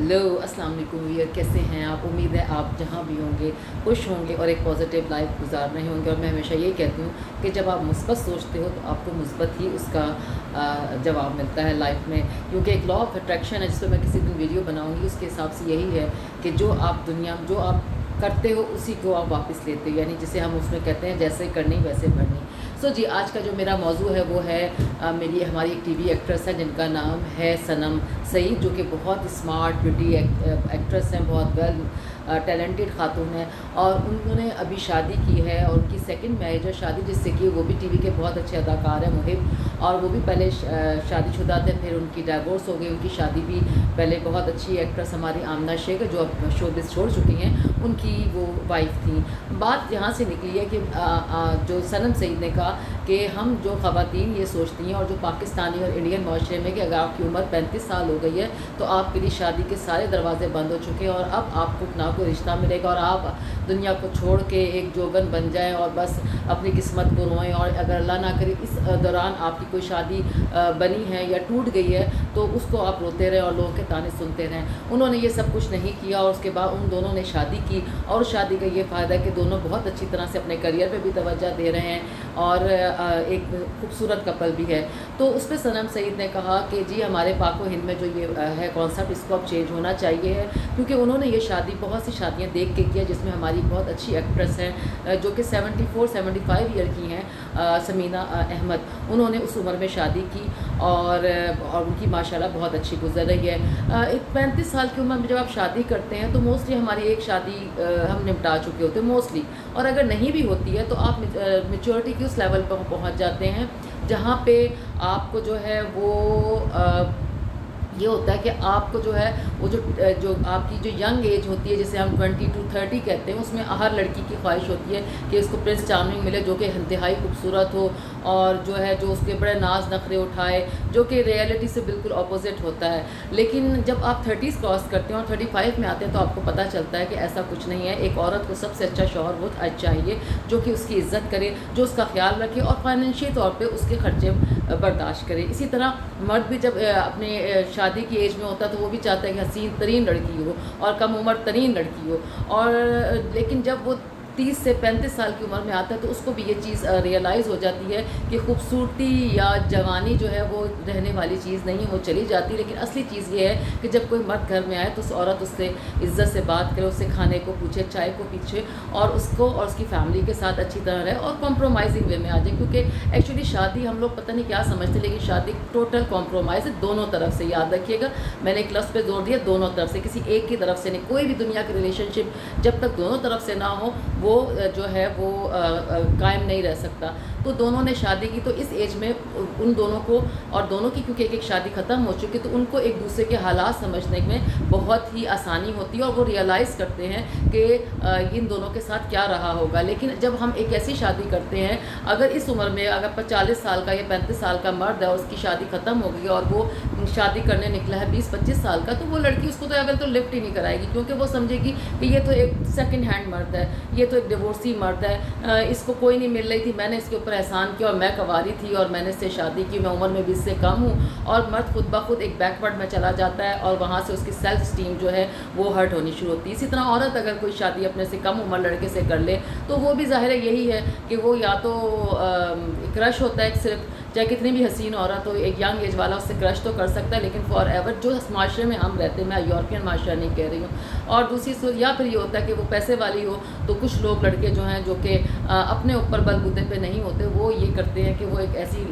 Hello अस्सलाम वालेकुम viewer, कैसे हैं आप। उम्मीद है आप जहाँ भी होंगे खुश होंगे और एक पॉजिटिव लाइफ गुजार रहे होंगे। और मैं हमेशा यही कहती हूँ कि जब आप मुस्बत सोचते हो तो आपको मुस्बत ही उसका जवाब मिलता है लाइफ में, क्योंकि एक लॉ ऑफ अट्रैक्शन है जिस पर मैं किसी दिन वीडियो बनाऊँगी। उसके हिसाब से यही है कि जो आप करते हो उसी को आप वापस लेते हो, यानी जिसे हम उसमें कहते हैं जैसे करनी वैसे भरनी। जी, आज का जो मेरा मौजू है वो है हमारी एक टीवी एक्ट्रेस है जिनका नाम है सनम सईद, जो कि बहुत स्मार्ट ब्यूटी एक्ट्रेस हैं, बहुत वेल टैलेंटेड खातून है। और उन्होंने अभी शादी की है और उनकी सेकंड मैरिज है। शादी जिससे की वो भी टीवी के बहुत अच्छे अदाकार हैं मुहिब, और वो भी पहले शादीशुदा थे, फिर उनकी डाइवोर्स हो गई। उनकी शादी भी पहले बहुत अच्छी एक्ट्रेस हमारी आमना शेख जो अब शोबिस छोड़ चुकी हैं, उनकी वो वाइफ थी। बात यहाँ से निकली है कि जो सनम सईद ने कहा कि हम जो ख़वातीन ये सोचती हैं, और जो पाकिस्तानी और इंडियन माशरे में, कि अगर आपकी उम्र 35 साल हो गई है तो आपके लिए शादी के सारे दरवाजे बंद हो चुके हैं और अब आपको ना कोई रिश्ता मिलेगा और आप दुनिया को छोड़ के एक जोगन बन जाएं और बस अपनी किस्मत को रोएं। और अगर अल्लाह ना करे इस दौरान आपकी कोई शादी बनी है या टूट गई है तो उसको आप रोते रहें और लोगों के ताने सुनते रहें। उन्होंने ये सब कुछ नहीं किया और उसके बाद उन दोनों ने शादी की, और शादी का ये फ़ायदा है कि दोनों बहुत अच्छी तरह से अपने करियर पे भी तवज्जो दे रहे हैं और एक खूबसूरत कपल भी है। तो उस पर सनम सईद ने कहा कि जी हमारे पाको हिंद में जो ये है कॉन्सेप्ट, इसको अब चेंज होना चाहिए है, क्योंकि उन्होंने ये शादी बहुत सी शादियां देख के किया जिसमें हमारी बहुत अच्छी एक्ट्रेस हैं जो कि 74-75 ईयर की हैं, समीना अहमद। उन्होंने उस उम्र में शादी की और उनकी माशाल्लाह बहुत अच्छी गुजर रही है। एक 35 साल की उम्र में जब आप शादी करते हैं तो मोस्टली हमारी एक शादी हम निपटा चुके होते हैं मोस्टली, और अगर नहीं भी होती है तो आप मेच्योरिटी के उस लेवल पर पहुंच जाते हैं जहाँ पे आपको जो है वो ये होता है कि आपको जो है वो जो आपकी जो यंग एज होती है, जिसे हम 20 to 30 कहते हैं, उसमें हर लड़की की ख्वाहिश होती है कि इसको प्रिंस चार्मिंग मिले जो कि इंतहाई खूबसूरत हो और जो है जो उसके बड़े नाज नखरे उठाए, जो कि रियलिटी से बिल्कुल अपोजिट होता है। लेकिन जब आप 30 क्रॉस करते हैं और 35 में आते हैं तो आपको पता चलता है कि ऐसा कुछ नहीं है। एक औरत को सबसे अच्छा शौहर वो चाहिए जो कि उसकी इज़्ज़त करे, जो उसका ख्याल रखे और फाइनेंशियल तौर पर उसके खर्चे बर्दाश्त करे। इसी तरह मर्द भी जब अपने शादी की एज में होता है तो वो भी चाहता है कि हसीन तरीन लड़की हो और कम उम्र तरीन लड़की हो, और लेकिन जब वो 30 से 35 साल की उम्र में आता है तो उसको भी ये चीज़ रियलाइज़ हो जाती है कि खूबसूरती या जवानी जो है वो रहने वाली चीज़ नहीं, वो चली जाती है। लेकिन असली चीज़ ये है कि जब कोई मर्द घर में आए तो उस औरत उससे इज़्ज़त से बात करे, उससे खाने को पूछे, चाय को पूछे, और उसको और उसकी फैमिली के साथ अच्छी तरह रहे और कॉम्प्रोमाइजिंग वे में आ जाए। क्योंकि एक्चुअली शादी हम लोग पता नहीं क्या समझते, लेकिन शादी टोटल कॉम्प्रोमाइज़ है दोनों तरफ से। याद रखिएगा, मैंने एक लफ्ज़ पे जोर दिया, दोनों तरफ से, किसी एक की तरफ से नहीं। कोई भी दुनिया की रिलेशनशिप जब तक दोनों तरफ से ना हो वो जो है वो कायम नहीं रह सकता। तो दोनों ने शादी की, तो इस एज में उन दोनों को, और दोनों की क्योंकि एक शादी ख़त्म हो चुकी, तो उनको एक दूसरे के हालात समझने में बहुत ही आसानी होती है और वो रियलाइज़ करते हैं कि इन दोनों के साथ क्या रहा होगा। लेकिन जब हम एक ऐसी शादी करते हैं, अगर इस उम्र में अगर 40 साल का या 35 साल का मर्द है और उसकी शादी ख़त्म हो गई और वो शादी करने निकला है 20-25 साल का, तो वो लड़की उसको तो अगर तो लिफ्ट ही नहीं कराएगी, क्योंकि वो समझेगी कि ये तो एक सेकंड हैंड मर्द है, ये तो एक डिवोर्सी मर्द है, इसको कोई नहीं मिल रही थी, मैंने इसके ऊपर एहसान किया और मैं कवारी थी और मैंने इससे शादी की, मैं उम्र में भी इससे कम हूँ। और मर्द खुद ब खुद एक बैकवर्ड में चला जाता है और वहाँ से उसकी सेल्फ स्टीम जो है वो हर्ट होनी शुरू होती है। इसी तरह औरत अगर कोई शादी अपने से कम उम्र लड़के से कर ले तो वो भी ज़ाहिर है यही है कि वो या तो क्रश होता है सिर्फ, चाहे कितनी भी हसीन औरत हो, एक यंग एज वाला उससे क्रश तो कर सकता है, लेकिन फॉर एवर जो माशरे में हम रहते हैं, मैं यूरोपियन माशरा नहीं कह रही हूँ। और दूसरी सूरत या फिर ये होता है कि वो पैसे वाली हो, तो कुछ लोग लड़के जो हैं जो कि अपने ऊपर बलबूते पे नहीं होते, वो ये करते हैं कि वो एक ऐसी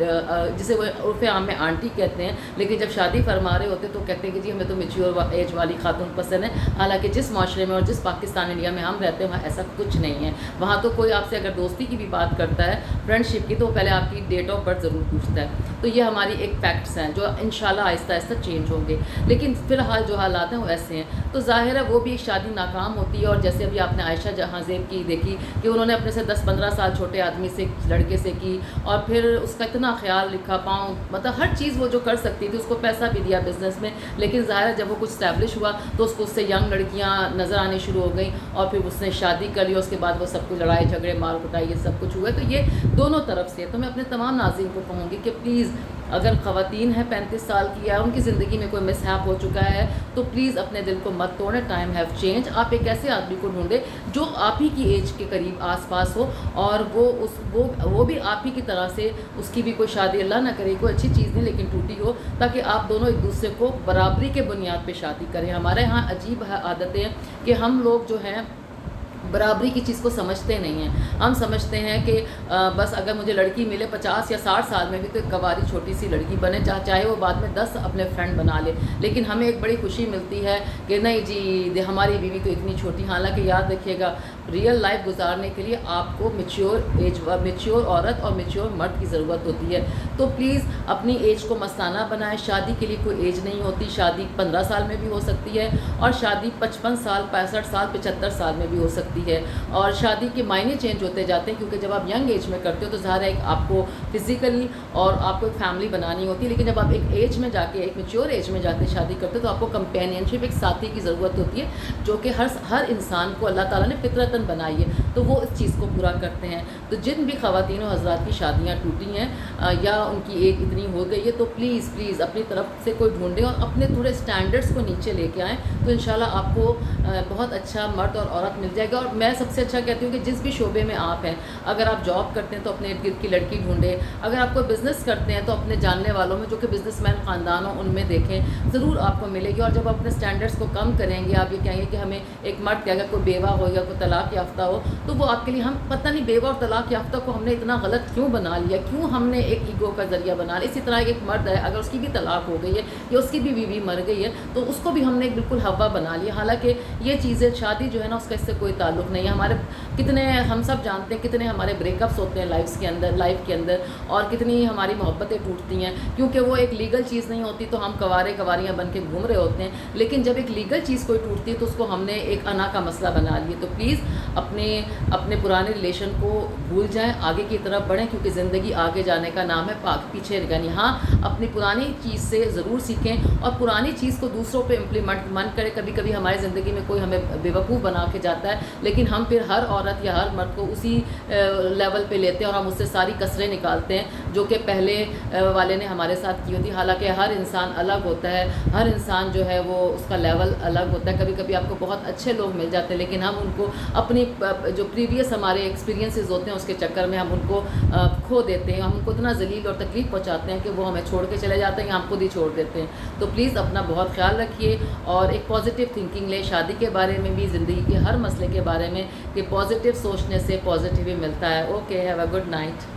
जिसे वो उर्फ़ आम में आंटी कहते हैं, लेकिन जब शादी फरमा रहे होते तो कहते हैं कि जी हमें तो मेच्योर एज वाली खातून पसंद है। हालांकि जिस माशरे में और जिस पाकिस्तान इंडिया में हम रहते हैं वहाँ ऐसा कुछ नहीं है। वहाँ तो कोई आपसे अगर दोस्ती की भी बात करता है, फ्रेंडशिप की, तो पहले आपकी डेट ऑफ बर्थ ज़रूर पूछता है। तो ये हमारी एक फैक्ट्स हैं जो इंशाल्लाह आहिस्ता आहिस्ता चेंज होंगे, लेकिन फ़िलहाल जो हालात हैं वो ऐसे हैं। तो ज़ाहिर है वो भी एक शादी नाकाम होती है। और जैसे अभी आपने आयशा जहाँ ज़ेब की देखी कि उन्होंने अपने से 10-15 साल छोटे आदमी से, लड़के से की, और फिर उसका इतना ख्याल लिखा, पाँव, मतलब हर चीज़ वो जो कर सकती थी, उसको पैसा भी दिया बिज़नेस में। लेकिन ज़ाहिर है जब वो कुछ स्टैब्लिश हुआ तो उसको उससे यंग लड़कियाँ नज़र आनी शुरू हो गई और फिर उसने शादी कर ली। उसके बाद वो सब कुछ लड़ाई झगड़े मार कुटाई ये सब कुछ हुआ। तो ये दोनों तरफ से। तो मैं अपने तमाम नाज़रीन को कहूँगी कि प्लीज़ اگر خواتین ہیں 35 سال کی یا ان کی زندگی میں کوئی مس ہیپ ہو چکا ہے تو پلیز اپنے دل کو مت توڑیں. Time have change. آپ ایک ایسے آدمی کو ڈھونڈیں جو آپ ہی کی ایج کے قریب آس پاس ہو, اور وہ بھی آپ ہی کی طرح سے, اس کی بھی کوئی شادی اللہ نہ کرے کوئی اچھی چیز نہیں لیکن ٹوٹی ہو, تاکہ آپ دونوں ایک دوسرے کو برابری کے بنیاد پہ شادی کریں. ہمارے ہاں عجیب عادتیں ہیں کہ ہم لوگ جو ہیں برابری کی چیز کو سمجھتے نہیں ہیں. ہم سمجھتے ہیں کہ بس اگر مجھے لڑکی ملے 50 یا 60 سال میں بھی تو ایک کواری چھوٹی سی لڑکی بنے, چاہے وہ بعد میں 10 اپنے فرینڈ بنا لے, لیکن ہمیں ایک بڑی خوشی ملتی ہے کہ نہیں جی ہماری بیوی تو اتنی چھوٹی. حالانکہ یاد رکھیے گا ریئل لائف گزارنے کے لیے آپ کو میچیور عورت اور میچیور مرد کی ضرورت ہوتی ہے. تو پلیز اپنی ایج کو مستانہ بنائیں. شادی کے لیے کوئی ایج نہیں ہوتی. شادی 15 سال میں بھی ہو سکتی ہے, اور شادی 55 سال 65 سال 75 سال میں بھی ہو سکتی ہے. اور شادی کے معنی چینج ہوتے جاتے ہیں, کیونکہ جب آپ ینگ ایج میں کرتے ہو تو ظاہر ہے آپ کو فزیکلی اور آپ کو ایک فیملی بنانی ہوتی ہے, لیکن جب آپ ایک ایج میں جا کے ایک میچیور ایج میں جا کے شادی کرتے ہو تو آپ کو کمپینین شپ, ایک ساتھی کی ضرورت ہوتی ہے, جو کہ ہر انسان کو اللہ تعالیٰ نے فطرتاً بنائی ہے, تو وہ اس چیز کو پورا کرتے ہیں. تو جن بھی خواتین و حضرات کی شادیاں ٹوٹی ہیں یا ان کی ایج اتنی ہو گئی ہے تو پلیز اپنی طرف سے کوئی ڈھونڈیں اور اپنے تھوڑے اسٹینڈرڈس کو نیچے لے کے آئیں, تو انشاءاللہ آپ کو بہت اچھا مرد اور عورت مل جائے گا. اور میں سب سے اچھا کہتی ہوں کہ جس بھی شعبے میں آپ ہیں, اگر آپ جاب کرتے ہیں تو اپنے ارد گرد کی لڑکی ڈھونڈیں, اگر آپ کوئی بزنس کرتے ہیں تو اپنے جاننے والوں میں جو کہ بزنس مین خاندان ہوں ان میں دیکھیں, ضرور آپ کو ملے گی. اور جب آپ اپنے اسٹینڈرڈس کو کم کریں گے, آپ یہ کہیں گے کہ ہمیں ایک مرد کہ اگر کوئی بیوہ ہو یا کوئی طلاق یافتہ ہو تو وہ آپ کے لیے, ہم پتہ نہیں بیوہ اور طلاق یافتہ کو ہم نے اتنا غلط کیوں بنا لیا, کیوں ہم نے ایک ایگو کا ذریعہ بنا لیا. اسی طرح ایک مرد ہے اگر اس کی بھی طلاق ہو گئی ہے یا اس کی بھی بیوی مر گئی ہے تو اس کو بھی ہم نے ایک بالکل ہوا بنا لیا. حالانکہ یہ چیزیں, شادی جو ہے نا اس کا اس سے کوئی تعلق نہیں ہے. ہم سب جانتے ہیں کتنے ہمارے بریک اپس ہوتے ہیں لائف کے اندر, اور کتنی ہماری محبتیں ٹوٹتی ہیں, کیونکہ وہ ایک لیگل چیز نہیں ہوتی تو ہم کواریاں بن کے گھوم رہے ہوتے ہیں. لیکن جب ایک لیگل چیز کوئی ٹوٹتی ہے تو اس کو ہم نے ایک انا کا مسئلہ بنا لیا. تو پلیز اپنے پرانے ریلیشن کو بھول جائیں, آگے کی طرف بڑھیں, کیونکہ زندگی آگے جانے کا نام ہے, پیچھے نہیں. ہاں اپنی پرانی چیز سے ضرور سیکھیں اور پرانی چیز کو دوسروں پہ امپلیمنٹ کریں. کبھی کبھی ہماری زندگی میں کوئی ہمیں بیوقوف بنا کے جاتا ہے, لیکن ہم پھر ہر عورت یا ہر مرد کو اسی لیول پہ لیتے ہیں اور ہم اس سے ساری کسریں نکالتے ہیں جو کہ پہلے والے نے ہمارے ساتھ کی ہوتی. حالانکہ ہر انسان الگ ہوتا ہے, ہر انسان جو ہے وہ اس کا لیول الگ ہوتا ہے. کبھی کبھی آپ کو بہت اچھے لوگ مل جاتے ہیں, لیکن ہم ان کو اپنی جو پریویس ہمارے ایکسپیرینسز ہوتے ہیں اس کے چکر میں ہم ان کو کھو دیتے ہیں. ہم ان کو اتنا ذلیل اور تکلیف پہنچاتے ہیں کہ وہ ہمیں چھوڑ کے چلے جاتے ہیں یا ہم خود ہی چھوڑ دیتے ہیں. تو پلیز اپنا بہت خیال رکھیے اور ایک پازیٹیو تھنکنگ لیں شادی کے بارے میں بھی, زندگی کے ہر مسئلے کے بارے میں, کہ پازیٹیو سوچنے سے پازیٹیو ہی ملتا ہے. Okay, have a good night.